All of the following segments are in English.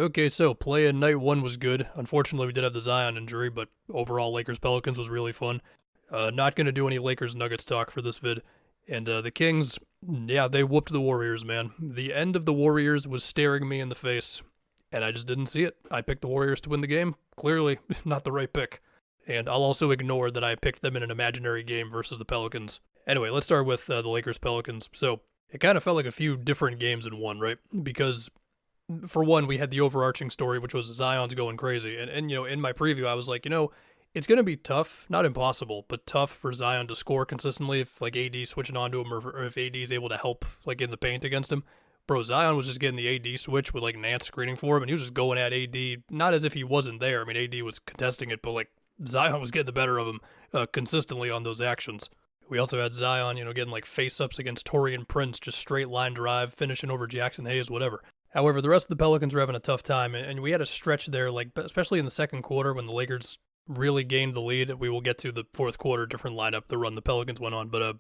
Okay, so play in night one was good. Unfortunately, we did have the Zion injury, but overall, Lakers Pelicans was really fun. Not going to do any Lakers Nuggets talk for this vid. And the Kings, yeah, they whooped the Warriors, man. The end of the Warriors was staring me in the face, and I just didn't see it. I picked the Warriors to win the game. Clearly, not the right pick. And I'll also ignore that I picked them in an imaginary game versus the Pelicans. Anyway, let's start with the Lakers Pelicans. So it kind of felt like a few different games in one, right? Because for one, we had the overarching story, which was Zion's going crazy. And in my preview, I was like, it's going to be tough, not impossible, but tough for Zion to score consistently if, like, AD switching onto him or if AD is able to help, like, in the paint against him. Bro, Zion was just getting the AD switch with, like, Nance screening for him, and he was just going at AD, not as if he wasn't there. I mean, AD was contesting it, but, like, Zion was getting the better of him consistently on those actions. We also had Zion, getting, like, face-ups against Torian Prince, just straight line drive, finishing over Jackson Hayes, whatever. However, the rest of the Pelicans were having a tough time, and we had a stretch there, like especially in the second quarter when the Lakers really gained the lead. We will get to the fourth quarter, different lineup, the run the Pelicans went on, but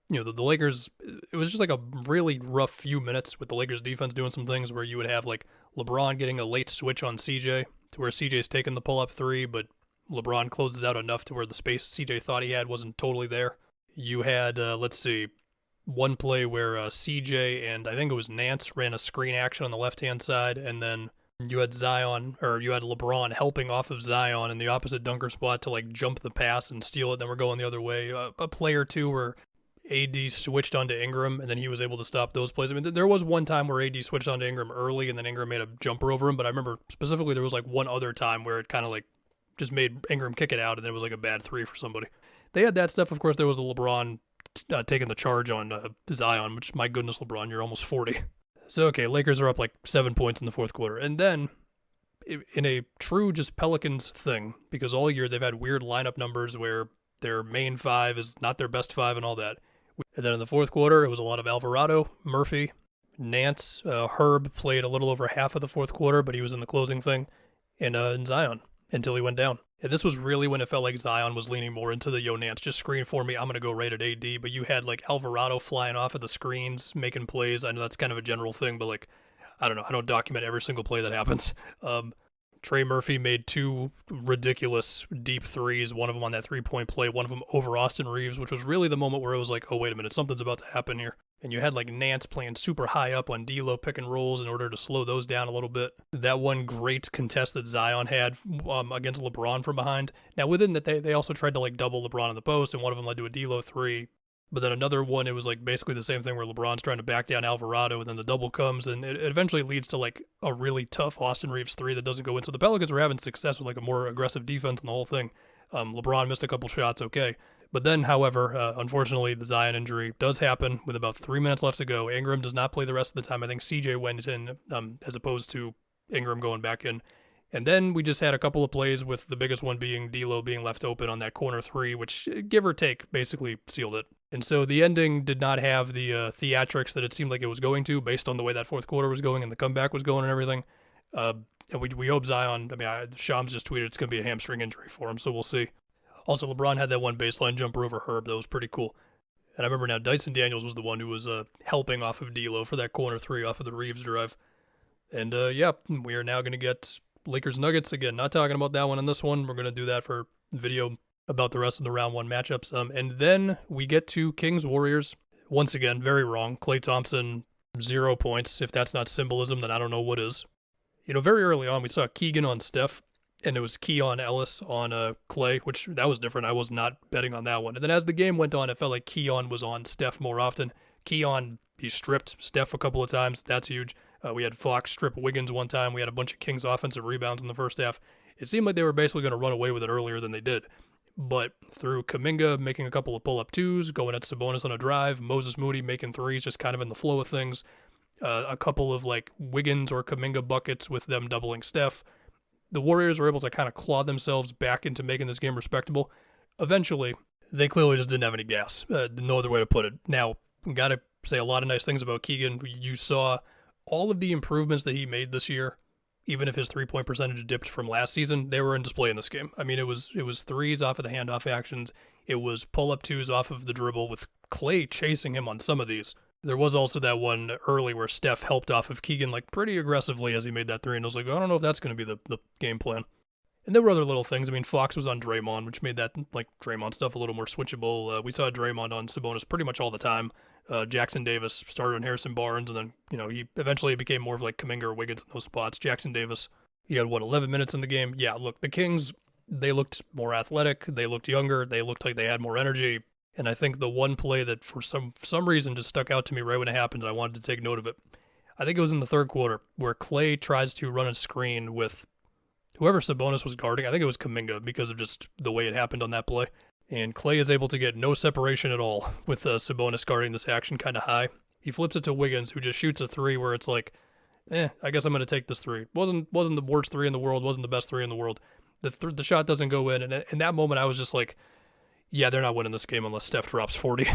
the Lakers, it was just like a really rough few minutes with the Lakers defense doing some things where you would have like LeBron getting a late switch on CJ to where CJ's taking the pull-up three, but LeBron closes out enough to where the space CJ thought he had wasn't totally there. You had, one play where CJ and I think it was Nance ran a screen action on the left-hand side, and then you had LeBron helping off of Zion in the opposite dunker spot to like jump the pass and steal it, then we're going the other way. A play or two where AD switched onto Ingram, and then he was able to stop those plays. I mean, there was one time where AD switched onto Ingram early, and then Ingram made a jumper over him, but I remember specifically there was like one other time where it kind of like just made Ingram kick it out, and then it was like a bad three for somebody. They had that stuff. Of course, there was the LeBron taking the charge on Zion, which, my goodness, LeBron, you're almost 40. So, okay, Lakers are up like 7 points in the fourth quarter. And then, in a true just Pelicans thing, because all year they've had weird lineup numbers where their main five is not their best five and all that. And then in the fourth quarter, it was a lot of Alvarado, Murphy, Nance, Herb played a little over half of the fourth quarter, but he was in the closing thing, and Zion until he went down. And this was really when it felt like Zion was leaning more into the Nance, just screen for me, I'm going to go right at AD. But you had like Alvarado flying off of the screens, making plays. I know that's kind of a general thing, but like, I don't know. I don't document every single play that happens. Trey Murphy made two ridiculous deep threes, one of them on that three-point play, one of them over Austin Reeves, which was really the moment where it was like, oh, wait a minute, something's about to happen here. And you had like Nance playing super high up on D-Lo pick and rolls in order to slow those down a little bit. That one great contest that Zion had against LeBron from behind. Now within that, they also tried to like double LeBron in the post, and one of them led to a D-Lo three. But then another one, it was like basically the same thing where LeBron's trying to back down Alvarado, and then the double comes, and it eventually leads to like a really tough Austin Reeves three that doesn't go in. So the Pelicans were having success with like a more aggressive defense in the whole thing. LeBron missed a couple shots, okay. But then, however, unfortunately, the Zion injury does happen with about 3 minutes left to go. Ingram does not play the rest of the time. I think CJ went in as opposed to Ingram going back in. And then we just had a couple of plays with the biggest one being D'Lo being left open on that corner three, which, give or take, basically sealed it. And so the ending did not have the theatrics that it seemed like it was going to, based on the way that fourth quarter was going and the comeback was going and everything. And we hope Zion, Shams just tweeted it's going to be a hamstring injury for him, so we'll see. Also, LeBron had that one baseline jumper over Herb that was pretty cool. And I remember now, Dyson Daniels was the one who was helping off of D'Lo for that corner three off of the Reeves drive. And we are now going to get Lakers Nuggets again. Not talking about that one in this one. We're going to do that for video about the rest of the round one matchups. And then we get to Kings Warriors. Once again, very wrong. Klay Thompson, 0 points. If that's not symbolism, then I don't know what is. Very early on, we saw Keegan on Steph, and it was Keon Ellis on Klay, which that was different. I was not betting on that one. And then as the game went on, it felt like Keon was on Steph more often. Keon, he stripped Steph a couple of times. That's huge. We had Fox strip Wiggins one time. We had a bunch of Kings offensive rebounds in the first half. It seemed like they were basically going to run away with it earlier than they did. But through Kuminga making a couple of pull-up twos, going at Sabonis on a drive, Moses Moody making threes just kind of in the flow of things, a couple of like Wiggins or Kuminga buckets with them doubling Steph, the Warriors were able to kind of claw themselves back into making this game respectable. Eventually, they clearly just didn't have any gas. No other way to put it. Now, got to say a lot of nice things about Keegan. You saw all of the improvements that he made this year, even if his three-point percentage dipped from last season, they were in display in this game. I mean, it was threes off of the handoff actions. It was pull-up twos off of the dribble with Klay chasing him on some of these. There was also that one early where Steph helped off of Keegan like pretty aggressively as he made that three, and I was like, I don't know if that's going to be the game plan. And there were other little things. I mean, Fox was on Draymond, which made that like Draymond stuff a little more switchable. We saw Draymond on Sabonis pretty much all the time. Jackson Davis started on Harrison Barnes, and then he eventually became more of like Kuminga or Wiggins in those spots. Jackson Davis, he had 11 minutes in the game. Yeah, look, the Kings, they looked more athletic, they looked younger, they looked like they had more energy. And I think the one play that for some reason just stuck out to me right when it happened, and I wanted to take note of it. I think it was in the third quarter where Clay tries to run a screen with whoever Sabonis was guarding. I think it was Kuminga because of just the way it happened on that play. And Clay is able to get no separation at all with Sabonis guarding this action kind of high. He flips it to Wiggins, who just shoots a three where it's like, I guess I'm going to take this three. Wasn't the worst three in the world, wasn't the best three in the world. The shot doesn't go in, and in that moment I was just like, yeah, they're not winning this game unless Steph drops 40.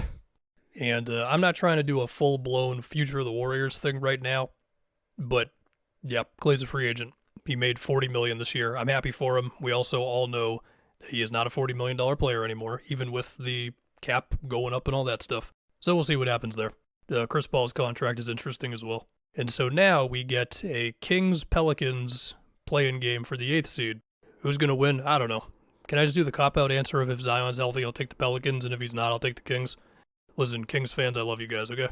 And I'm not trying to do a full-blown future of the Warriors thing right now, but yeah, Clay's a free agent. He made $40 million this year. I'm happy for him. We also all know that he is not a $40 million player anymore, even with the cap going up and all that stuff. So we'll see what happens there. Chris Paul's contract is interesting as well. And so now we get a Kings-Pelicans play-in game for the 8th seed. Who's going to win? I don't know. Can I just do the cop-out answer of if Zion's healthy, I'll take the Pelicans, and if he's not, I'll take the Kings? Listen, Kings fans, I love you guys, okay?